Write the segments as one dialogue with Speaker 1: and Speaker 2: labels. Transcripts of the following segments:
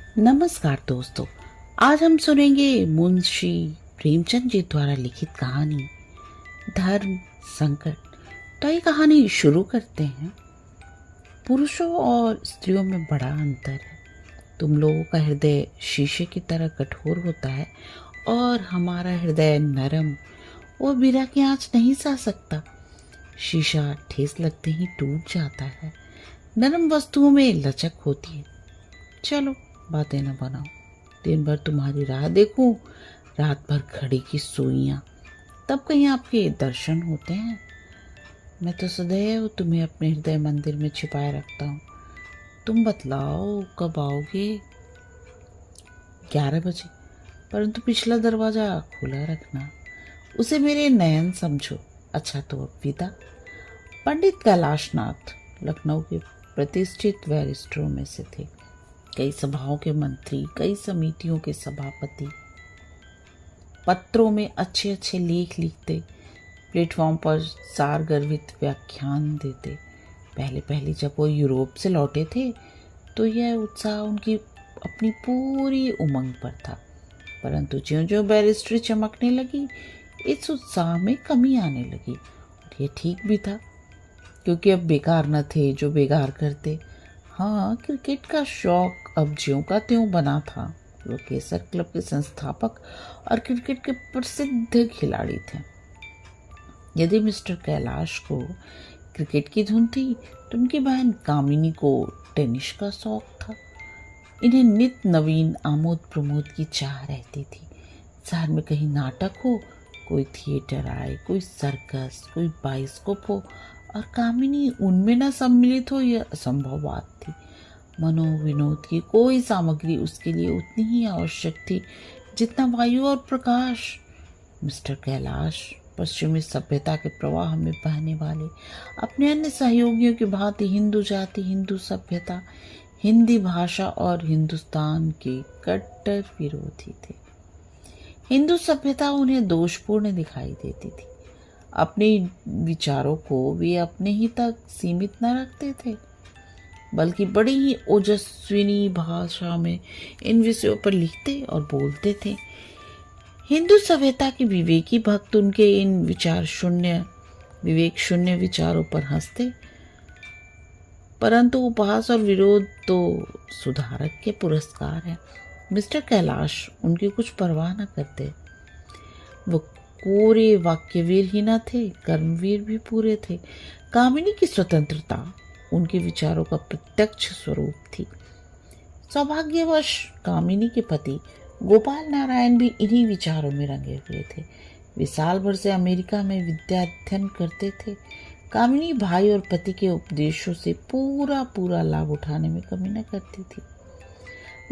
Speaker 1: नमस्कार दोस्तों। आज हम सुनेंगे मुंशी प्रेमचंद जी द्वारा लिखित कहानी धर्म संकट। तो ये कहानी शुरू करते हैं। पुरुषों और स्त्रियों में बड़ा अंतर है। तुम लोगों का हृदय शीशे की तरह कठोर होता है और हमारा हृदय नरम और बिना की आंच नहीं सह सकता। शीशा ठेस लगते ही टूट जाता है। नरम वस्तुओं में लचक होती है। चलो बातें न बनाओ। दिन भर तुम्हारी राह देखूं, रात भर घड़ी की सुइयां, तब कहीं आपके दर्शन होते हैं। मैं तो सदैव तुम्हें अपने हृदय मंदिर में छिपाए रखता हूँ। तुम बतलाओ कब आओगे? 11 बजे, परंतु पिछला दरवाजा खुला रखना। उसे मेरे नयन समझो। अच्छा तो अब विदा। पंडित कैलाशनाथ लखनऊ के प्रतिष्ठित बैरिस्टरों में से थे। कई सभाओं के मंत्री, कई समितियों के सभापति, पत्रों में अच्छे अच्छे लेख लिखते, प्लेटफॉर्म पर सारगर्भित व्याख्यान देते। पहले पहले जब वो यूरोप से लौटे थे तो यह उत्साह उनकी अपनी पूरी उमंग पर था, परंतु ज्यों ज्यों बैरिस्ट्री चमकने लगी इस उत्साह में कमी आने लगी। और ये ठीक भी था, क्योंकि अब बेकार न थे जो बेकार करते। हाँ, क्रिकेट का शौक अब ज्यों का त्यों बना था। वो केसर क्लब के संस्थापक और क्रिकेट के प्रसिद्ध खिलाड़ी थे। यदि मिस्टर कैलाश को क्रिकेट की धुन थी तो उनकी बहन कामिनी को टेनिस का शौक था। इन्हें नित नवीन आमोद प्रमोद की चाह रहती थी। शहर में कहीं नाटक हो, कोई थिएटर आए, कोई सर्कस, कोई बाइस्कोप हो और कामिनी उनमें न सम्मिलित हो, यह असंभव बात थी। मनोविनोद की कोई सामग्री उसके लिए उतनी ही आवश्यक थी जितना वायु और प्रकाश। मिस्टर कैलाश पश्चिमी सभ्यता के प्रवाह में बहने वाले अपने अन्य सहयोगियों की भांति हिंदू जाति, हिंदू सभ्यता, हिंदी भाषा और हिंदुस्तान के कट्टर विरोधी थे। हिंदू सभ्यता उन्हें दोषपूर्ण दिखाई देती थी। अपने विचारों को वे अपने ही तक सीमित न रखते थे, बल्कि बड़ी ही ओजस्विनी भाषा में इन विषयों पर लिखते और बोलते थे। हिंदू सभ्यता के विवेकी भक्त उनके इन विवेक शून्य विचारों पर हंसते, परंतु उपहास और विरोध तो सुधारक के पुरस्कार है। मिस्टर कैलाश उनकी कुछ परवाह न करते। वो कोरे वाक्यवीर ही न थे, कर्मवीर भी पूरे थे। कामिनी की स्वतंत्रता उनके विचारों का प्रत्यक्ष स्वरूप थी। सौभाग्यवश कामिनी के पति गोपाल नारायण भी इन्हीं विचारों में रंगे हुए थे। वे साल भर से अमेरिका में विद्या अध्ययन करते थे। कामिनी भाई और पति के उपदेशों से पूरा लाभ उठाने में कमी न करती थी।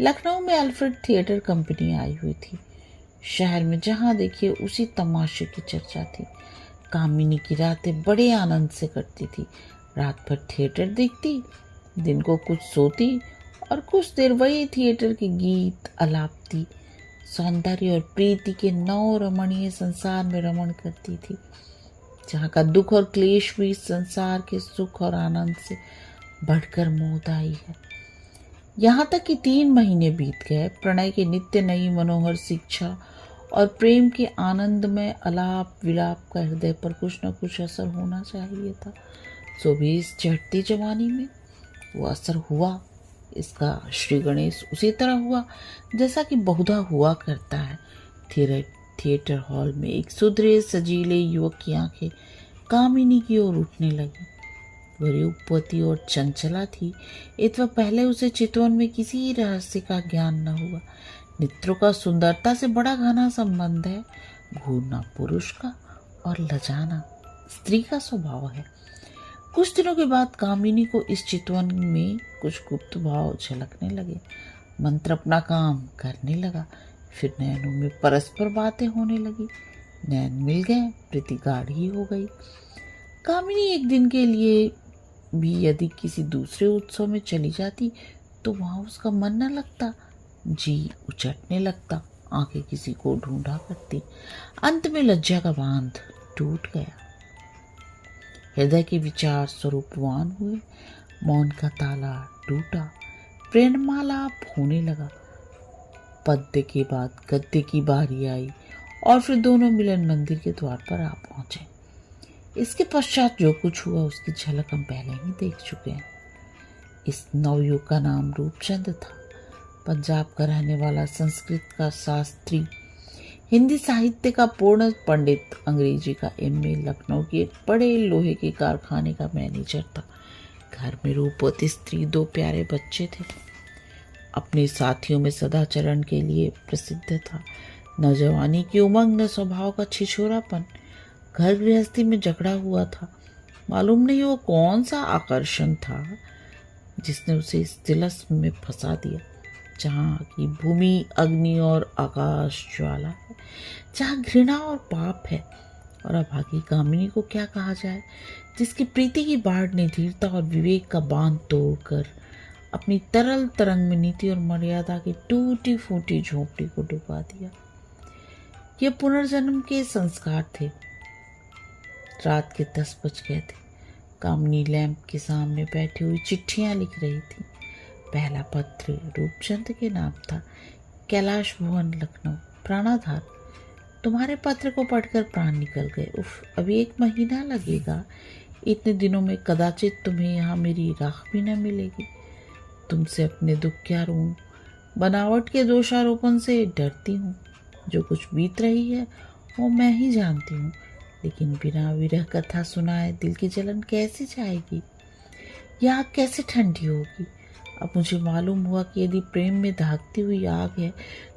Speaker 1: लखनऊ में अल्फ्रेड थिएटर कंपनी आई हुई थी। शहर में जहां देखिए उसी तमाशे की चर्चा थी। कामिनी की रातें बड़े आनंद से कटती थी। रात भर थिएटर देखती, दिन को कुछ सोती और कुछ देर वही थिएटर के गीत आलापती, सौंदर्य और प्रीति के नौ रमणीय संसार में रमण करती थी, जहाँ का दुख और क्लेश भी संसार के सुख और आनंद से बढ़कर मोहदायी है। यहाँ तक कि 3 महीने बीत गए। प्रणय के नित्य नई मनोहर शिक्षा और प्रेम के आनंद में अलाप विलाप का हृदय पर कुछ न कुछ असर होना चाहिए था। सो भी इस चढ़ती जवानी में वो असर हुआ। इसका श्री गणेश उसी तरह हुआ जैसा कि बहुधा हुआ करता है। थिएटर हॉल में एक सुधरे सजीले युवक की आंखें कामिनी की ओर उठने लगी। वह रूपवती और चंचला थी। इतना पहले उसे चितवन में किसी रहस्य का ज्ञान न हुआ। नेत्रों का सुंदरता से बड़ा घना संबंध है। घूरना पुरुष का और लजाना स्त्री का स्वभाव है। कुछ दिनों के बाद कामिनी को इस चितवन में कुछ गुप्त भाव झलकने लगे। मंत्र अपना काम करने लगा। फिर नयनों में परस्पर बातें होने लगी। नयन मिल गए, प्रीति गाढ़ी हो गई। कामिनी एक दिन के लिए भी यदि किसी दूसरे उत्सव में चली जाती तो वहां उसका मन न लगता, जी उचटने लगता, आंखें किसी को ढूंढा करती। अंत में लज्जा का बांध टूट गया। हृदय के विचार स्वरूपवान हुए। मौन का ताला टूटा। प्रेमालाप होने लगा। पद्य के बाद गद्य की बारी आई और फिर दोनों मिलन मंदिर के द्वार पर आ पहुंचे। इसके पश्चात जो कुछ हुआ उसकी झलक हम पहले ही देख चुके हैं। इस नवयुग का नाम रूपचंद था। पंजाब का रहने वाला, संस्कृत का शास्त्री, हिंदी साहित्य का पूर्ण पंडित, अंग्रेजी का एमए, लखनऊ के एक बड़े लोहे के कारखाने का मैनेजर था। घर में रूपवती स्त्री, 2 प्यारे बच्चे थे। अपने साथियों में सदाचरण के लिए प्रसिद्ध था। न जवानी की उमंग, न स्वभाव का छिछोरापन। घर गृहस्थी में झगड़ा हुआ था। मालूम नहीं वो कौन सा आकर्षण था जिसने उसे इस तिलस्म में फंसा दिया, जहाँ की भूमि अग्नि और आकाश ज्वाला है, जहाँ घृणा और पाप है। और अभागी कामिनी को क्या कहा जाए, जिसकी प्रीति की बाढ़ ने धीरता और विवेक का बांध तोड़कर अपनी तरल तरंग में नीति और मर्यादा की टूटी फूटी झोपड़ी को डुबा दिया। ये पुनर्जन्म के संस्कार थे। रात के 10 बज गए थे। कामिनी लैंप के सामने बैठी हुई चिट्ठियां लिख रही थी। पहला पत्र रूपचंद के नाम था। कैलाश भवन, लखनऊ। प्राणाधार, तुम्हारे पत्र को पढ़कर प्राण निकल गए। उफ, अभी 1 महीना लगेगा। इतने दिनों में कदाचित तुम्हें यहाँ मेरी राख भी न मिलेगी। तुमसे अपने दुख क्या रोऊं। बनावट के दोषारोपण से डरती हूँ। जो कुछ बीत रही है वो मैं ही जानती हूँ, लेकिन बिना विरह कथा सुनाए दिल की जलन कैसे जाएगी? यह आग कैसे ठंडी होगी? अब मुझे मालूम हुआ कि यदि प्रेम में दहकती हुई आग है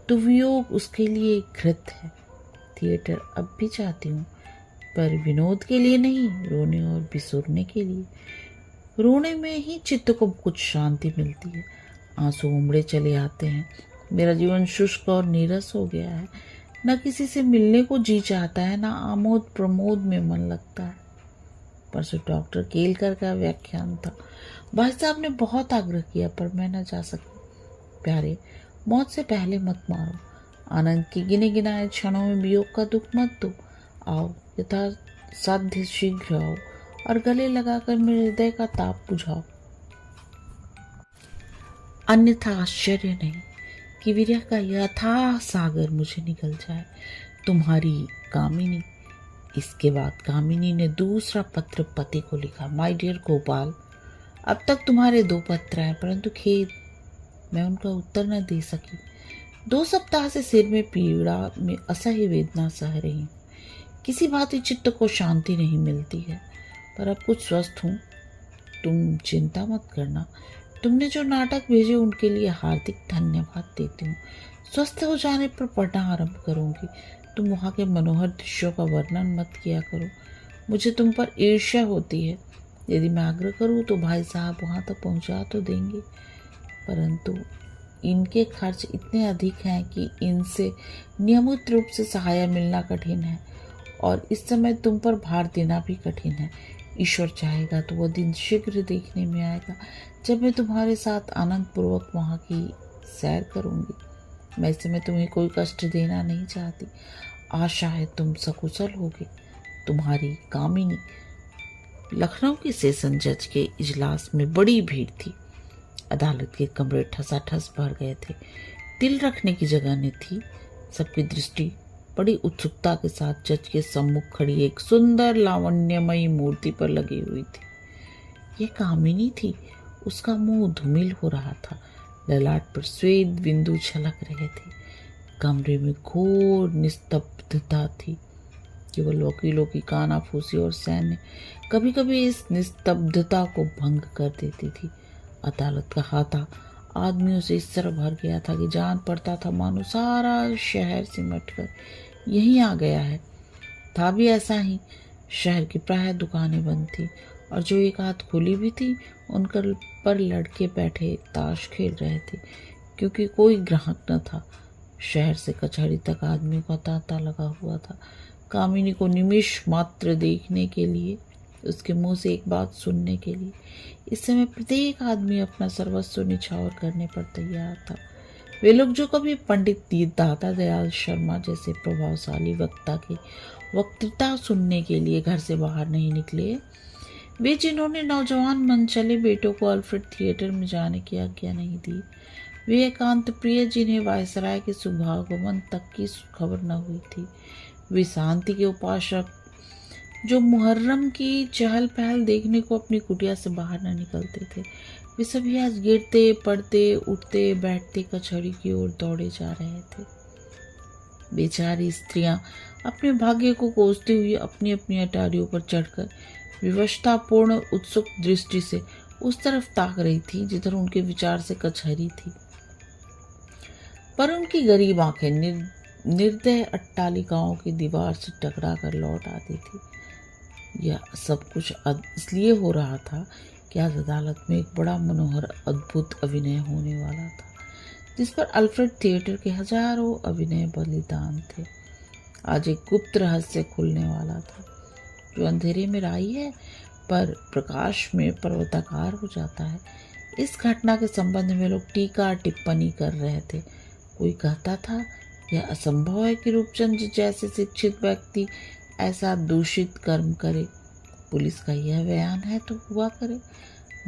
Speaker 1: तो वियोग उसके लिए घृत है। थिएटर अब भी चाहती हूँ, पर विनोद के लिए नहीं, रोने और बिसुरने के लिए। रोने में ही चित्त को कुछ शांति मिलती है। आंसू उमड़े चले आते हैं। मेरा जीवन शुष्क और नीरस हो गया है। न किसी से मिलने को जी चाहता है, न आमोद प्रमोद में मन लगता है। परसों डॉक्टर केलकर का व्याख्यान था। भाई साहब ने बहुत आग्रह किया, पर मैं न जा सकी। प्यारे, मौत से पहले मत मारो। आनंद के गिने गिनाए क्षणों में वियोग का दुख मत दो। आओ, यथा साध्य शीघ्र आओ और गले लगाकर मेरे हृदय का ताप बुझाओ। अन्यथा आश्चर्य नहीं कि विरह का यथाह सागर मुझे निगल जाए। तुम्हारी कामिनी। इसके बाद कामिनी ने दूसरा पत्र पति को लिखा। माय डियर गोपाल, अब तक तुम्हारे 2 पत्र हैं, परंतु खेद, मैं उनका उत्तर न दे सकी। 2 सप्ताह से सिर में पीड़ा में असह्य वेदना सह रही हूँ। किसी भांति चित्त को शांति नहीं मिलती है, पर अब कुछ स्वस्थ हूँ। तुम चिंता मत करना। तुमने जो नाटक भेजे उनके लिए हार्दिक धन्यवाद देती हूँ। स्वस्थ हो जाने पर पढ़ना आरंभ करूँगी। तुम वहाँ के मनोहर दृश्यों का वर्णन मत किया करो। मुझे तुम पर ईर्ष्या होती है। यदि मैं आग्रह करूँ तो भाई साहब वहाँ तक पहुँचा तो देंगे, परंतु इनके खर्च इतने अधिक हैं कि इनसे नियमित रूप से सहायता मिलना कठिन है, और इस समय तुम पर भार देना भी कठिन है। ईश्वर चाहेगा तो वह दिन शीघ्र देखने में आएगा जब मैं तुम्हारे साथ आनंद पूर्वक वहाँ की सैर करूँगी। मैं इस समय तुम्हें कोई कष्ट देना नहीं चाहती। आशा है तुम सकुशल होगे। तुम्हारी कामिनी। लखनऊ के सेशन जज के इजलास में बड़ी भीड़ थी। अदालत के कमरे ठसाठस भर गए थे। दिल रखने की जगह न थी। सबकी दृष्टि बड़ी उत्सुकता के साथ जज के सम्मुख खड़ी एक सुंदर लावण्यमयी मूर्ति पर लगी हुई थी। यह कामिनी थी। उसका मुंह धूमिल हो रहा था। ललाट पर श्वेत बिंदु झलक रहे थे। कमरे में घोर निस्तब्धता थी। केवल वकीलों की कानाफूसी और सैन्य कभी कभी इस निस्तब्धता को भंग कर देती थी। अदालत का हाथा आदमियों से इस तरह भर गया था कि जान पड़ता था मानो सारा शहर सिमटकर यहीं आ गया है। था भी ऐसा ही। शहर की प्राय दुकानें बंद थी, और जो एक आध खुली भी थी उन पर लड़के बैठे ताश खेल रहे थे, क्योंकि कोई ग्राहक न था। शहर से कचहरी तक आदमियों का तांता लगा हुआ था। कामिनी को निमिष मात्र देखने के लिए, उसके मुंह से एक बात सुनने के लिए इस समय प्रत्येक आदमी अपना सर्वस्व निछावर करने पर तैयार था। वे लोग जो कभी पंडित दाता दयाल शर्मा जैसे प्रभावशाली वक्ता की वक्तृता सुनने के लिए घर से बाहर नहीं निकले, वे जिन्होंने नौजवान मनचले बेटों को अल्फ्रेड थिएटर में जाने की आज्ञा नहीं दी, वे एकांत प्रिय जिन्हें वायसराय के शुभागमन तक की खबर न हुई थी, वे शांति के उपासक जो मुहर्रम की चहल पहल देखने को अपनी कुटिया से बाहर न निकलते थे, वे सभी आज गिरते पड़ते उठते बैठते कचहरी की ओर दौड़े जा रहे थे। बेचारी स्त्रियां अपने भाग्य को कोसती हुई अपनी अपनी अटारियों पर चढ़कर विवशतापूर्ण उत्सुक दृष्टि से उस तरफ ताक रही थी जिधर उनके विचार से कचहरी थी, पर उनकी गरीब आंखें निर्दय अट्टालिकाओं की दीवार से टकरा कर लौट आती थी। यह सब कुछ इसलिए हो रहा था कि आज अदालत में एक बड़ा मनोहर अद्भुत अभिनय होने वाला था, जिस पर अल्फ्रेड थिएटर के हजारों अभिनय बलिदान थे। आज एक गुप्त रहस्य खुलने वाला था जो अंधेरे में राई है पर प्रकाश में पर्वताकार हो जाता है। इस घटना के संबंध में लोग टीका टिप्पणी कर रहे थे। कोई कहता था यह असंभव है कि रूपचंद जैसे शिक्षित व्यक्ति ऐसा दूषित कर्म करे। पुलिस का यह बयान है तो हुआ करे,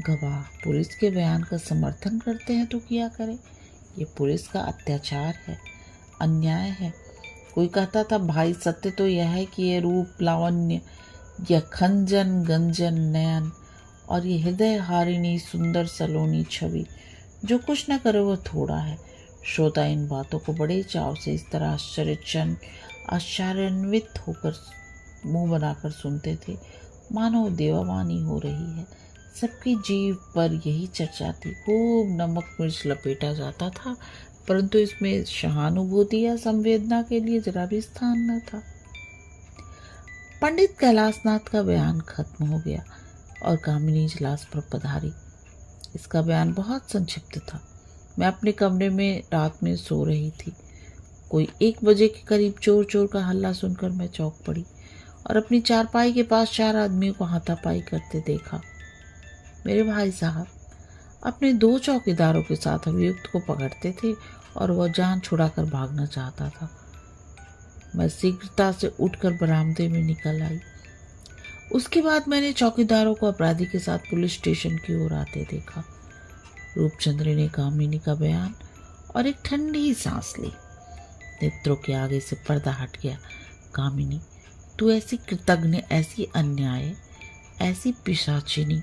Speaker 1: गवाह पुलिस के बयान का समर्थन करते हैं तो किया करे। ये पुलिस का अत्याचार है, अन्याय है। कोई कहता था भाई सत्य तो यह है कि ये रूप लावण्य, यह खंजन गंजन नयन और ये हृदय हारिणी सुंदर सलोनी छवि जो कुछ न करे वह थोड़ा है। श्रोता इन बातों को बड़े चाव से इस तरह आश्चर्यान्वित होकर मुंह बनाकर सुनते थे मानो देवावानी हो रही है। सबकी जीभ पर यही चर्चा थी। खूब नमक मिर्च लपेटा जाता था, परंतु इसमें सहानुभूति या संवेदना के लिए जरा भी स्थान न था। पंडित कैलाशनाथ का बयान खत्म हो गया और कामिनी इजलास पर पधारी। इसका बयान बहुत संक्षिप्त था। मैं अपने कमरे में रात में सो रही थी। कोई 1 बजे के करीब चोर चोर का हल्ला सुनकर मैं चौंक पड़ी और अपनी चारपाई के पास 4 आदमियों को हाथापाई करते देखा। मेरे भाई साहब अपने 2 चौकीदारों के साथ अभियुक्त को पकड़ते थे और वह जान छुड़ाकर भागना चाहता था। मैं शीघ्रता से उठकर बरामदे में निकल आई। उसके बाद मैंने चौकीदारों को अपराधी के साथ पुलिस स्टेशन की ओर आते देखा। रूपचंद्र ने कामिनी का बयान और एक ठंडी सांस ली। नेत्रों के आगे से पर्दा हट गया। कामिनी, तू ऐसी कृतज्ञ, ऐसी अन्याय, ऐसी पिशाचिनी,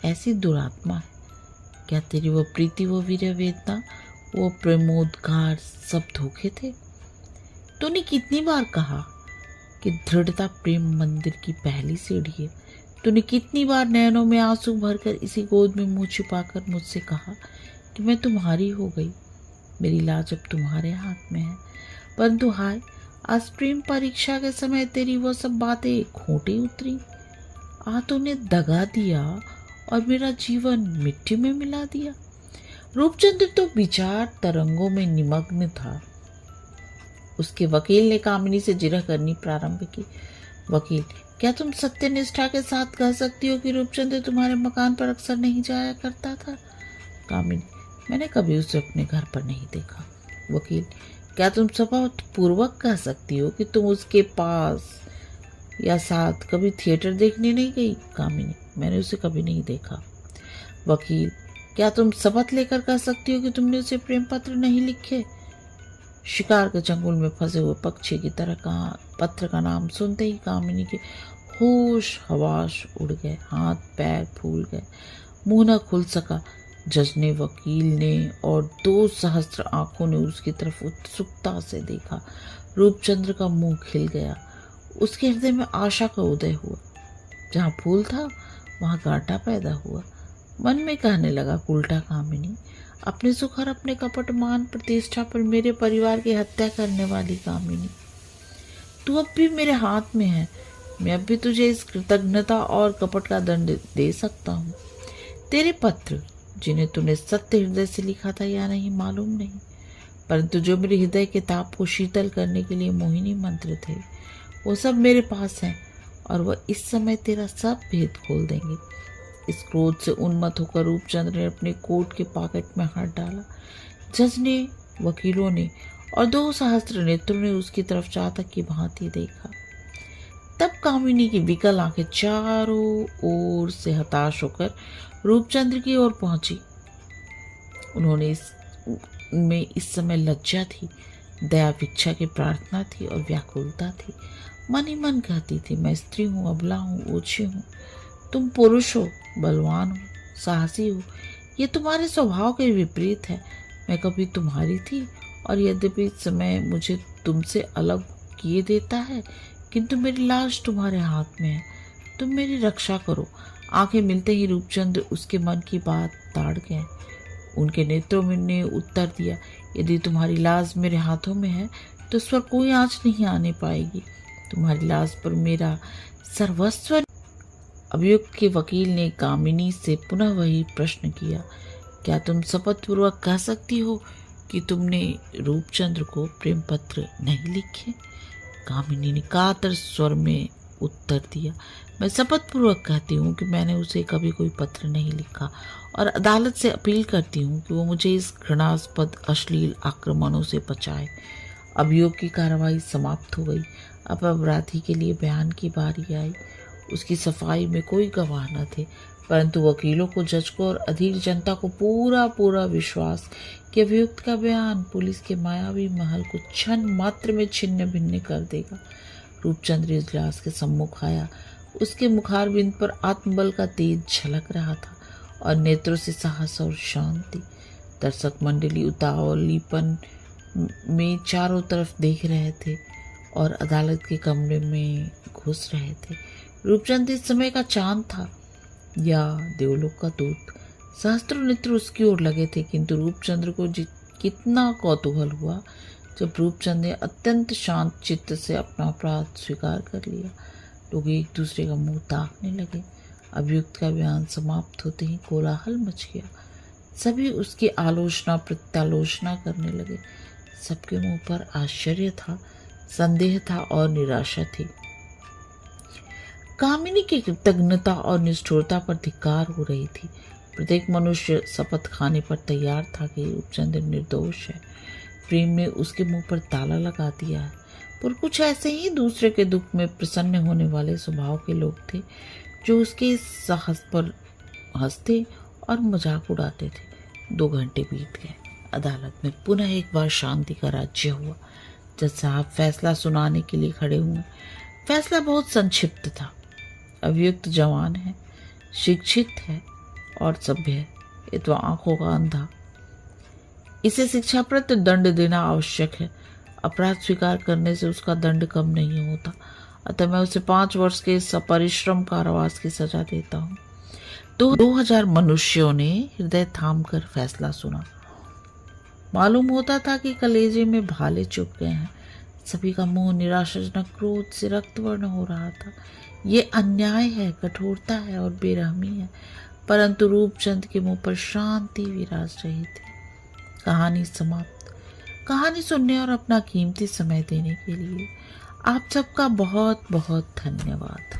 Speaker 1: ऐसी दुरात्मा है। क्या तेरी वो प्रीति, वो वीर्य वेदना, वो प्रेमोद्गार सब धोखे थे? तूने कितनी बार कहा कि दृढ़ता प्रेम मंदिर की पहली सीढ़ी है। तूने कितनी बार नयनों में आंसू भरकर इसी गोद में मुंह छिपाकर मुझसे कहा कि मैं तुम्हारी हो गई, मेरी लाज अब तुम्हारे हाथ में है। परंतु हाय, आज प्रेम परीक्षा के समय तेरी वो सब बातें खोटी उतरी। तूने दगा दिया और मेरा जीवन मिट्टी में मिला दिया। रूपचंद्र तो विचार तरंगों में निमग्न था। उसके वकील ने कामिनी से जिरह करनी प्रारंभ की। वकील, क्या तुम सत्यनिष्ठा के साथ कह सकती हो कि रूपचंद्र तुम्हारे मकान पर अक्सर नहीं जाया करता था? कामिनी, मैंने कभी उसे अपने घर पर नहीं देखा। वकील, क्या तुम शपथ पूर्वक कह सकती हो कि तुम उसके पास या साथ कभी थिएटर देखने नहीं गई? कामिनी, मैंने उसे कभी नहीं देखा। वकील, क्या तुम शपथ लेकर कह सकती हो कि तुमने उसे प्रेम पत्र नहीं लिखे? शिकार के चंगुल में फंसे हुए पक्षी की तरह पत्र का नाम सुनते ही कामिनी के होश हवास उड़ गए, हाथ पैर फूल गए, मुंह न खुल सका। जज ने, वकील ने और 2 सहस्त्र आंखों ने उसकी तरफ उत्सुकता से देखा। रूपचंद्र का मुंह खिल गया। उसके हृदय में आशा का उदय हुआ। जहाँ फूल था वहाँ कांटा पैदा हुआ। मन में कहने लगा, उल्टा कामिनी, अपने सुख और अपने कपट मान प्रतिष्ठा पर मेरे परिवार की हत्या करने वाली कामिनी, तू अब भी मेरे हाथ में है। मैं अब भी तुझे इस कृतज्ञता और कपट का दंड दे सकता हूँ। तेरे पत्र, जिन्हें तूने सत्य हृदय से लिखा था या नहीं मालूम नहीं, परंतु जो मेरे हृदय के ताप को शीतल करने के लिए मोहिनी मंत्र थे, वो सब मेरे पास हैं और वह इस समय तेरा सब भेद खोल देंगे। इस क्रोध से उन्मत्त होकर रूपचंद्र ने अपने कोट के पॉकेट में हाथ डाला। जज ने, वकीलों ने और 2 सहस्त्र नेत्रों ने उसकी तरफ चातक की भांति देखा। तब कामिनी की विकल आंखें चारों ओर से हताश होकर रूपचंद्र की ओर पहुंची। में इस समय लज्जा थी, दया भिक्षा की प्रार्थना थी और व्याकुलता थी। मन ही मन कहती थी, मैं स्त्री हूँ, अबला हूँ, ओछी हूँ। तुम पुरुष हो, बलवान हो, साहसी हो। ये तुम्हारे स्वभाव के विपरीत है। मैं कभी तुम्हारी थी और यद्यपि समय मुझे तुमसे अलग किए देता है, किंतु मेरी लाश तुम्हारे हाथ में है। तुम मेरी रक्षा करो। आंखें मिलते ही रूपचंद उसके मन की बात ताड़ गए। उनके नेत्रों में ने उत्तर दिया, यदि तुम्हारी लाश मेरे हाथों में है तो उस पर कोई आँच नहीं आने पाएगी। तुम्हारी लाश पर मेरा सर्वस्व। अभियुक्त के वकील ने कामिनी से पुनः वही प्रश्न किया, क्या तुम शपथपूर्वक कह सकती हो कि तुमने रूपचंद्र को प्रेम पत्र नहीं लिखे? कामिनी ने कातर स्वर में उत्तर दिया, मैं शपथपूर्वक कहती हूँ कि मैंने उसे कभी कोई पत्र नहीं लिखा और अदालत से अपील करती हूँ कि वो मुझे इस घृणास्पद अश्लील आक्रमणों से बचाए। अभियोग की कार्रवाई समाप्त हो गई। अब अपराधी के लिए बयान की बारी आई। उसकी सफाई में कोई गवाह न थे, परंतु वकीलों को, जज को और अधीर जनता को पूरा विश्वास कि अभियुक्त का बयान पुलिस के मायावी महल को क्षण मात्र में छिन्न भिन्न कर देगा। रूपचंद्र इजलास के सम्मुख आया। उसके मुखारबिंद पर आत्मबल का तेज झलक रहा था और नेत्रों से साहस और शांति। दर्शक मंडली उतावलीपन में चारों तरफ देख रहे थे और अदालत के कमरे में घुस रहे थे। रूपचंद इस समय का चांद था या देवलोक का दूत। सहस्त्रों नेत्र उसकी ओर लगे थे, किंतु रूपचंद्र को कितना कौतूहल हुआ जब रूपचंद ने अत्यंत शांत चित्त से अपना अपराध स्वीकार कर लिया। लोग एक दूसरे का मुंह ताकने लगे। अभियुक्त का बयान समाप्त होते ही कोलाहल मच गया। सभी उसकी आलोचना प्रत्यालोचना करने लगे। सबके मुंह पर आश्चर्य था, संदेह था और निराशा थी। कामिनी की कृतज्ञता और निष्ठुरता पर धिक्कार हो रही थी। प्रत्येक मनुष्य शपथ खाने पर तैयार था कि रूपचंद्र निर्दोष है। प्रेम ने उसके मुंह पर ताला लगा दिया है। पर कुछ ऐसे ही दूसरे के दुख में प्रसन्न होने वाले स्वभाव के लोग थे जो उसके साहस पर हंसते और मजाक उड़ाते थे। 2 घंटे बीत गए। अदालत में पुनः एक बार शांति का राज्य हुआ। जज साहब फैसला सुनाने के लिए खड़े हुए। फैसला बहुत संक्षिप्त था। अभियुक्त जवान है, शिक्षित है और सभ्य है, ये तो आंखों का अंधा। इसे शिक्षाप्रत दंड देना आवश्यक है। अपराध स्वीकार करने से उसका दंड कम नहीं होता, अतः मैं उसे 5 वर्ष के सपरिश्रम कारावास की सजा देता हूँ। 2000 मनुष्यों ने हृदय थाम कर फैसला सुना। मालूम होता था कि कलेजे में भाले चुभ गए हैं। सभी का मुंह निराशाजनक क्रोध से रक्तवर्ण हो रहा था। ये अन्याय है, कठोरता है और बेरहमी है, परंतु रूपचंद के मुंह पर शांति विराज रही थी। कहानी समाप्त। कहानी सुनने और अपना कीमती समय देने के लिए आप सबका बहुत बहुत धन्यवाद।